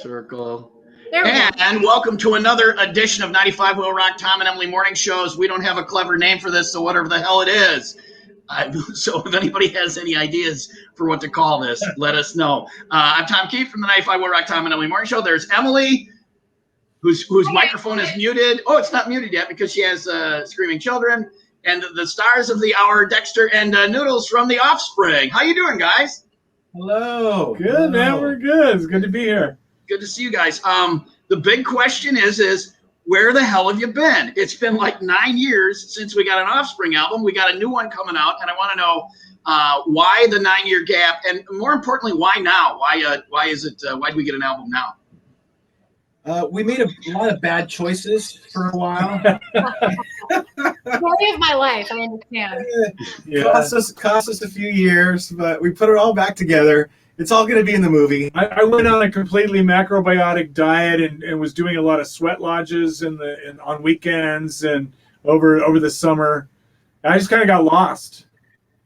Circle. There we go. And welcome to another edition of 95 WIIL Rock Tom and Emily Morning Shows. We don't have a clever name for this, so whatever the hell it is. So if anybody has any ideas for what to call this, let us know. I'm Tom Keefe from the 95 WIIL Rock Tom and Emily Morning Show. There's Emily, whose microphone is muted. Oh, it's not muted yet because she has screaming children. And the stars of the hour, Dexter and Noodles from the Offspring. How you doing, guys? Hello. Good, Hello. man. We're good. It's good to be here. Good to see you guys. The big question is where the hell have you been? It's been like 9 years since we got an Offspring album. We got a new one coming out, and I want to know why the 9-year gap, and more importantly, why now? Why do we get an album now? We made a lot of bad choices for a while. Story of my life, I understand. Cost us a few years, but we put it all back together. It's all going to be in the movie. I went on a completely macrobiotic diet and was doing a lot of sweat lodges on weekends and over the summer. I just kind of got lost.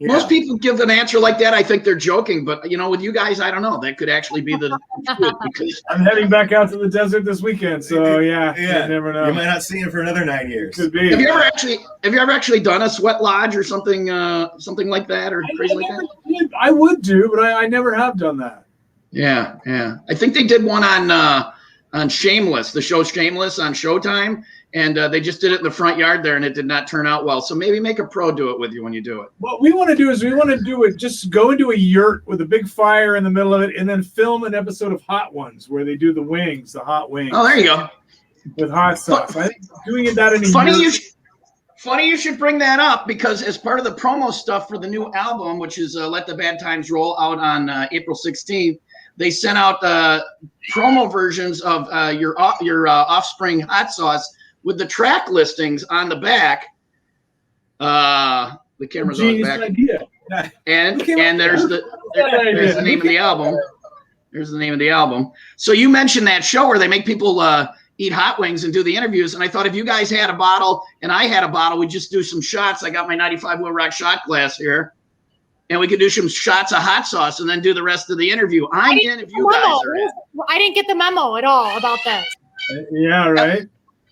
Yeah. Most people give an answer like that. I think they're joking, but with you guys, I don't know. That could actually be the truth because I'm heading back out to the desert this weekend. So yeah, you never know. You might not see it for another 9 years. Could be. Have you ever actually done a sweat lodge or something like that or crazy like that? I would do, but I never have done that. Yeah. I think they did one on Shameless, the show Shameless on Showtime. And they just did it in the front yard there, and it did not turn out well. So maybe make a pro do it with you when you do it. What we want to do is just go into a yurt with a big fire in the middle of it, and then film an episode of Hot Ones where they do the hot wings. Oh, there you go. With hot sauce. I think doing that in a yurt. Funny you should bring that up because as part of the promo stuff for the new album, which is Let the Bad Times Roll out on April 16th, they sent out promo versions of your Offspring hot sauce with the track listings on the back. The camera's on the back. Idea. And there's the name of the album. There's the name of the album. So you mentioned that show where they make people eat hot wings and do the interviews. And I thought if you guys had a bottle and I had a bottle, we'd just do some shots. I got my 95 WIIL Rock shot glass here. And we could do some shots of hot sauce and then do the rest of the interview. I'm in if you guys are in. I didn't get the memo at all about this. Yeah, right.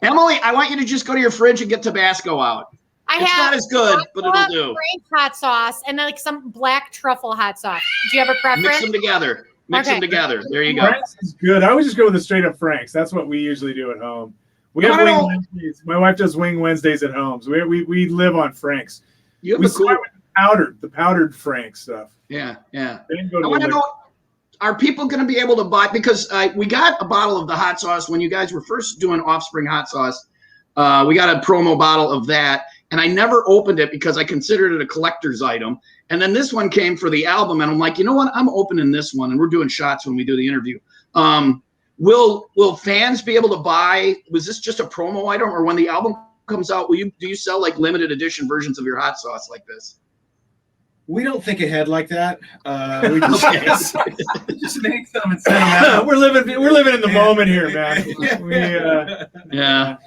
Emily, I want you to just go to your fridge and get Tabasco out. It's not as good, but it'll do. Frank's hot sauce and then like some black truffle hot sauce. Do you have a preference? Mix them together. There you go. Frank's is good. I would just go with the straight up Frank's. That's what we usually do at home. We have wing Wednesdays. My wife does wing Wednesdays at home. So we live on Frank's. We start with the powdered Frank stuff. Yeah. I want to know, are people going to be able to buy, because we got a bottle of the hot sauce when you guys were first doing Offspring hot sauce. We got a promo bottle of that, and I never opened it because I considered it a collector's item. And then this one came for the album, and I'm like, you know what? I'm opening this one, and we're doing shots when we do the interview. Will fans be able to buy? Was this just a promo item, or when the album comes out, do you sell like limited edition versions of your hot sauce like this? We don't think ahead like that. We just make some and send them out. We're living in the moment here, man. Yeah.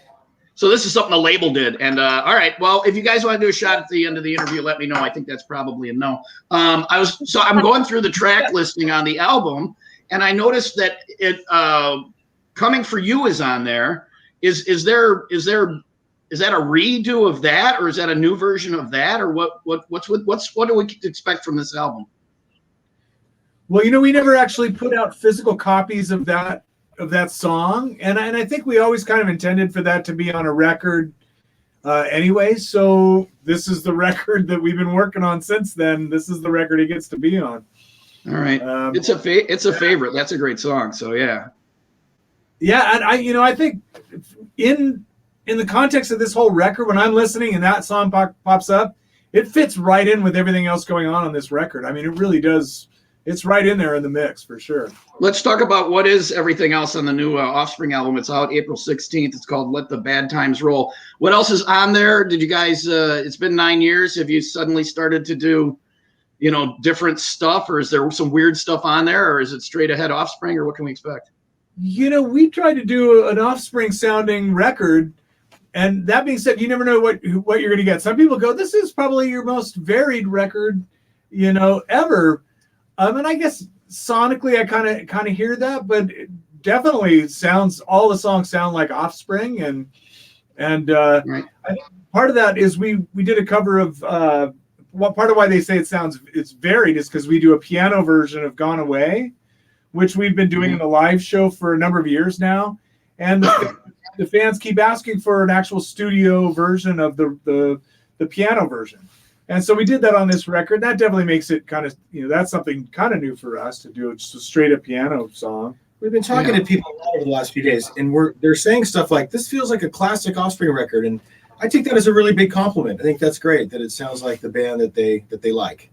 So this is something the label did. And all right, well, if you guys want to do a shot at the end of the interview, let me know. I think that's probably a no. I'm going through the track listing on the album, and I noticed that it Coming For You is on there. Is that a redo of that, or is that a new version of that, or what do we expect from this album? Well, we never actually put out physical copies of that song, and I think we always kind of intended for that to be on a record anyway. So this is the record that we've been working on since then. This is the record it gets to be on. All right, it's a favorite. That's a great song. So yeah, and I think in the context of this whole record, when I'm listening and that song pops up, it fits right in with everything else going on this record. I mean, it really does. It's right in there in the mix for sure. Let's talk about what is everything else on the new Offspring album. It's out April 16th. It's called Let the Bad Times Roll. What else is on there? Did you guys, it's been 9 years. Have you suddenly started to do, different stuff, or is there some weird stuff on there, or is it straight ahead Offspring, or what can we expect? We tried to do an Offspring sounding record. And that being said, you never know what you're going to get. Some people go, this is probably your most varied record, ever. And I guess sonically I kind of hear that, but definitely sounds. All the songs sound like Offspring, and Right. I think part of that is we did a cover of. What part of why they say it's varied is because we do a piano version of "Gone Away," which we've been doing in the live show for a number of years now, and the fans keep asking for an actual studio version of the piano version. And so we did that on this record. That definitely makes it kind of, that's something kind of new for us to do. Just a straight up piano song. We've been talking to people a lot over the last few days, and they're saying stuff like, this feels like a classic Offspring record. And I take that as a really big compliment. I think that's great that it sounds like the band that they like.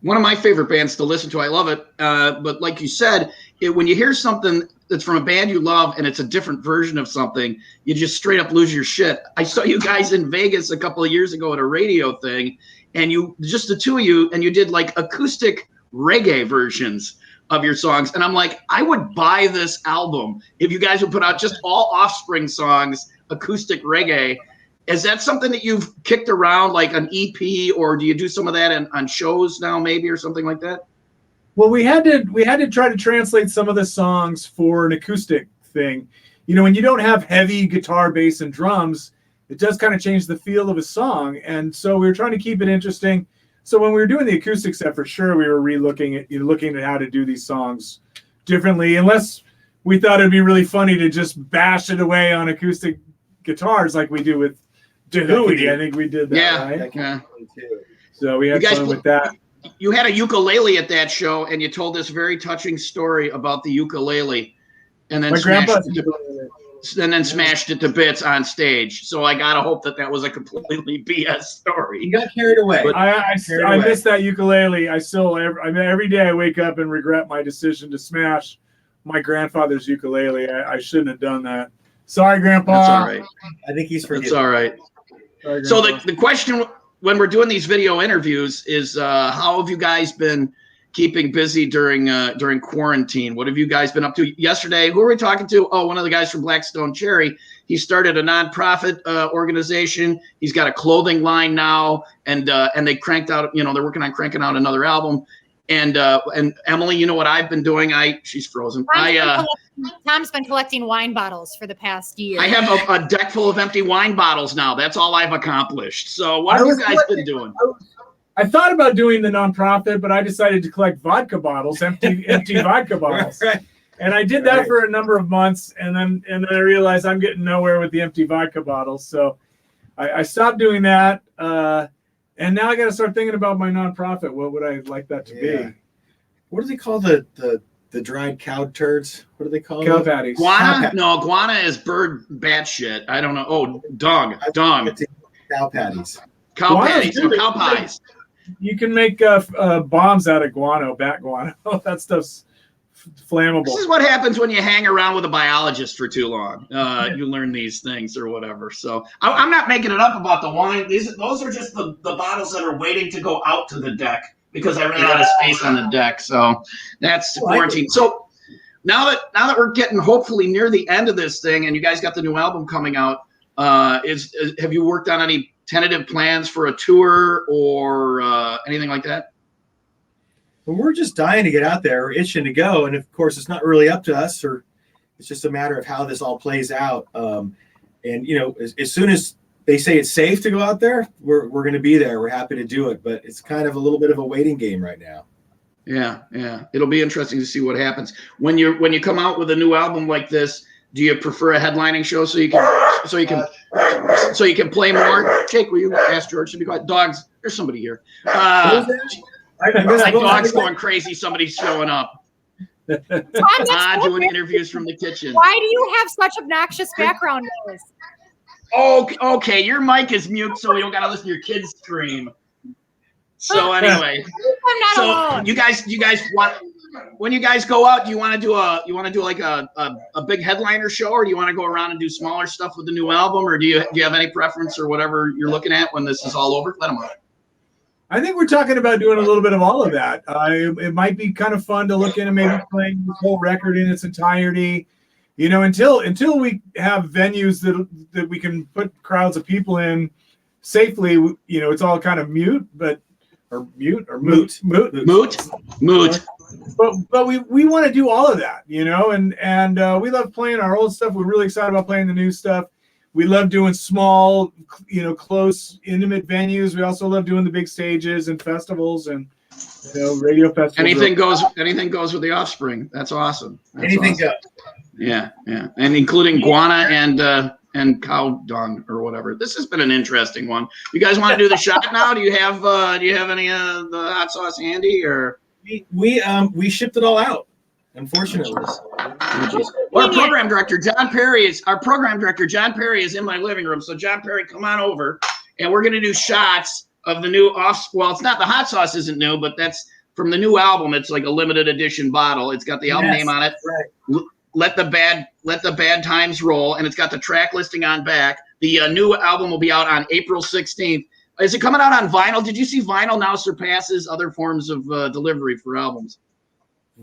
One of my favorite bands to listen to. I love it. But like you said, when you hear something that's from a band you love and it's a different version of something, you just straight up lose your shit. I saw you guys in Vegas a couple of years ago at a radio thing, and just the two of you, and you did like acoustic reggae versions of your songs. And I'm like, I would buy this album if you guys would put out just all Offspring songs, acoustic reggae. Is that something that you've kicked around, like an EP, or do you do some of that on shows now, maybe, or something like that? Well, we had to try to translate some of the songs for an acoustic thing. When you don't have heavy guitar, bass, and drums, it does kind of change the feel of a song. And so we were trying to keep it interesting. So when we were doing the acoustic set, for sure, we were looking at how to do these songs differently, unless we thought it'd be really funny to just bash it away on acoustic guitars like we do with Dewey. I think we did that, right? Yeah. So we had fun with that. You had a ukulele at that show, and you told this very touching story about the ukulele, and then smashed it to bits on stage. So I gotta hope that was a completely BS story. You got carried away. But I miss that ukulele. Every day I wake up and regret my decision to smash my grandfather's ukulele. I shouldn't have done that. Sorry, Grandpa. That's all right. I think he's forgiven. That's all right. Sorry, So the question when we're doing these video interviews is how have you guys been keeping busy during quarantine? What have you guys been up to? Yesterday, who are we talking to? Oh, one of the guys from Blackstone Cherry. He started a nonprofit organization. He's got a clothing line now, and they cranked out. They're working on cranking out another album. And Emily, you know what I've been doing? She's frozen. Tom's been collecting wine bottles for the past year. I have a deck full of empty wine bottles now. That's all I've accomplished. So what have you guys been doing? I thought about doing the nonprofit, but I decided to collect vodka bottles, empty vodka bottles. Right. And I did that for a number of months, and then I realized I'm getting nowhere with the empty vodka bottles. So I stopped doing that. And now I got to start thinking about my nonprofit. What would I like that to be? What do they call the dried cow turds? What do they call Cow them? patties. Guana? No, guana is bird bat shit. I don't know. Oh, dung. Cow patties. Cow Guana's patties. good. So cow pies. You can make bombs out of guano, bat guano. That stuff's flammable. This is what happens when you hang around with a biologist for too long. You learn these things or whatever. So I'm not making it up about the wine. Those are just the bottles that are waiting to go out to the deck because I ran out of space on the deck. So that's quarantine. So now that we're getting hopefully near the end of this thing, and you guys got the new album coming out, have you worked on any tentative plans for a tour or anything like that? Well, we're just dying to get out there. We're itching to go. And of course, it's not really up to us, or it's just a matter of how this all plays out. And, as soon as they say it's safe to go out there, we're going to be there. We're happy to do it. But it's kind of a little bit of a waiting game right now. Yeah. It'll be interesting to see what happens. When you come out with a new album like this, do you prefer a headlining show so you can play more? Jake, will you ask George to be quiet? Dogs, there's somebody here. My dog's going crazy. Somebody's showing up. Doing interviews from the kitchen. Why do you have such obnoxious background noise? Oh, okay. Your mic is mute, so we don't got to listen to your kids scream. So anyway, I'm not alone. you guys want, when you guys go out, do you want to do like a big headliner show, or do you want to go around and do smaller stuff with the new album, or do you have any preference or whatever you're looking at when this is all over? Let them know. I think we're talking about doing a little bit of all of that. It might be kind of fun to look into maybe playing the whole record in its entirety. Until we have venues that we can put crowds of people in safely. It's all kind of mute. But or mute or moot. But we want to do all of that, you know, and we love playing our old stuff. We're really excited about playing the new stuff. We love doing small, you know, close, intimate venues. We also love doing the big stages and festivals and, you know, radio festivals. Anything goes with the Offspring. That's awesome. Anything goes. Yeah, and including guana and cow dung or whatever. This has been an interesting one. You guys want to do the shot now? Do you have any of the hot sauce handy or? We shipped it all out, unfortunately. Well, our program director John Perry is in my living room. So John Perry, come on over, and we're gonna do shots of the new Well, it's not, the hot sauce isn't new, but that's from the new album. It's like a limited edition bottle. It's got the album name on it. Right. Let the bad times roll, and it's got the track listing on back. The new album will be out on April 16th. Is it coming out on vinyl? Did you see vinyl now surpasses other forms of delivery for albums?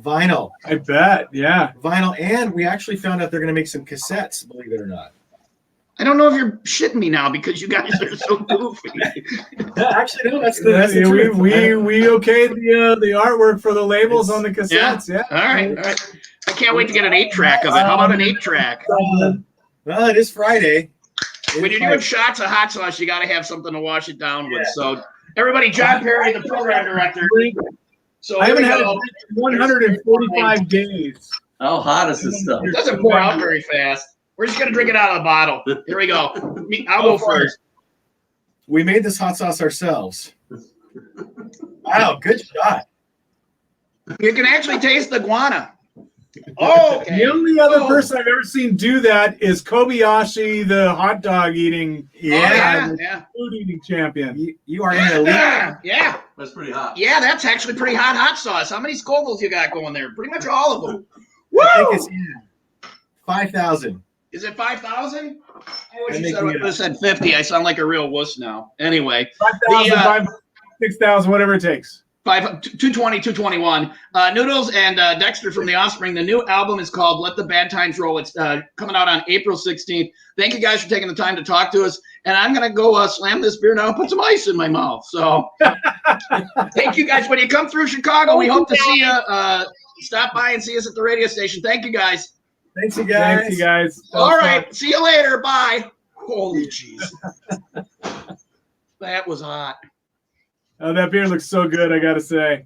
Vinyl. I bet, yeah. Vinyl, and we actually found out they're going to make some cassettes, believe it or not. I don't know if you're shitting me now because you guys are so goofy. Actually, no, that's the truth. We okayed the artwork for the labels on the cassettes, yeah. All right. I can't wait to get an 8-track of it. How about an 8-track? Well, it is Friday. When you're doing shots of hot sauce, you got to have something to wash it down with. So, everybody, John Perry, the program director. So I haven't had it 145 days. How hot is this stuff? It doesn't pour out very fast. We're just going to drink it out of the bottle. Here we go. I'll go first. We made this hot sauce ourselves. Wow, good shot. You can actually taste the guana. Oh, okay. The only other person I've ever seen do that is Kobayashi, the hot dog eating, food eating champion. You are in the lead. Yeah. That's pretty hot. Yeah, that's actually pretty hot sauce. How many Scovilles you got going there? Pretty much all of them. Woo! I think it's 5,000. Is it 5,000? I wish you would have said 50. I sound like a real wuss now. Anyway. 5,000, 6,000, whatever it takes. 220, 221. Noodles and Dexter from the Offspring. The new album is called Let the Bad Times Roll. It's coming out on April 16th. Thank you guys for taking the time to talk to us. And I'm going to go slam this beer now and put some ice in my mouth. So thank you guys. When you come through Chicago, we hope to see you. Stop by and see us at the radio station. Thank you guys. Thanks, you guys. All right. See you later. Bye. Holy jeez. That was hot. Oh, that beer looks so good, I got to say.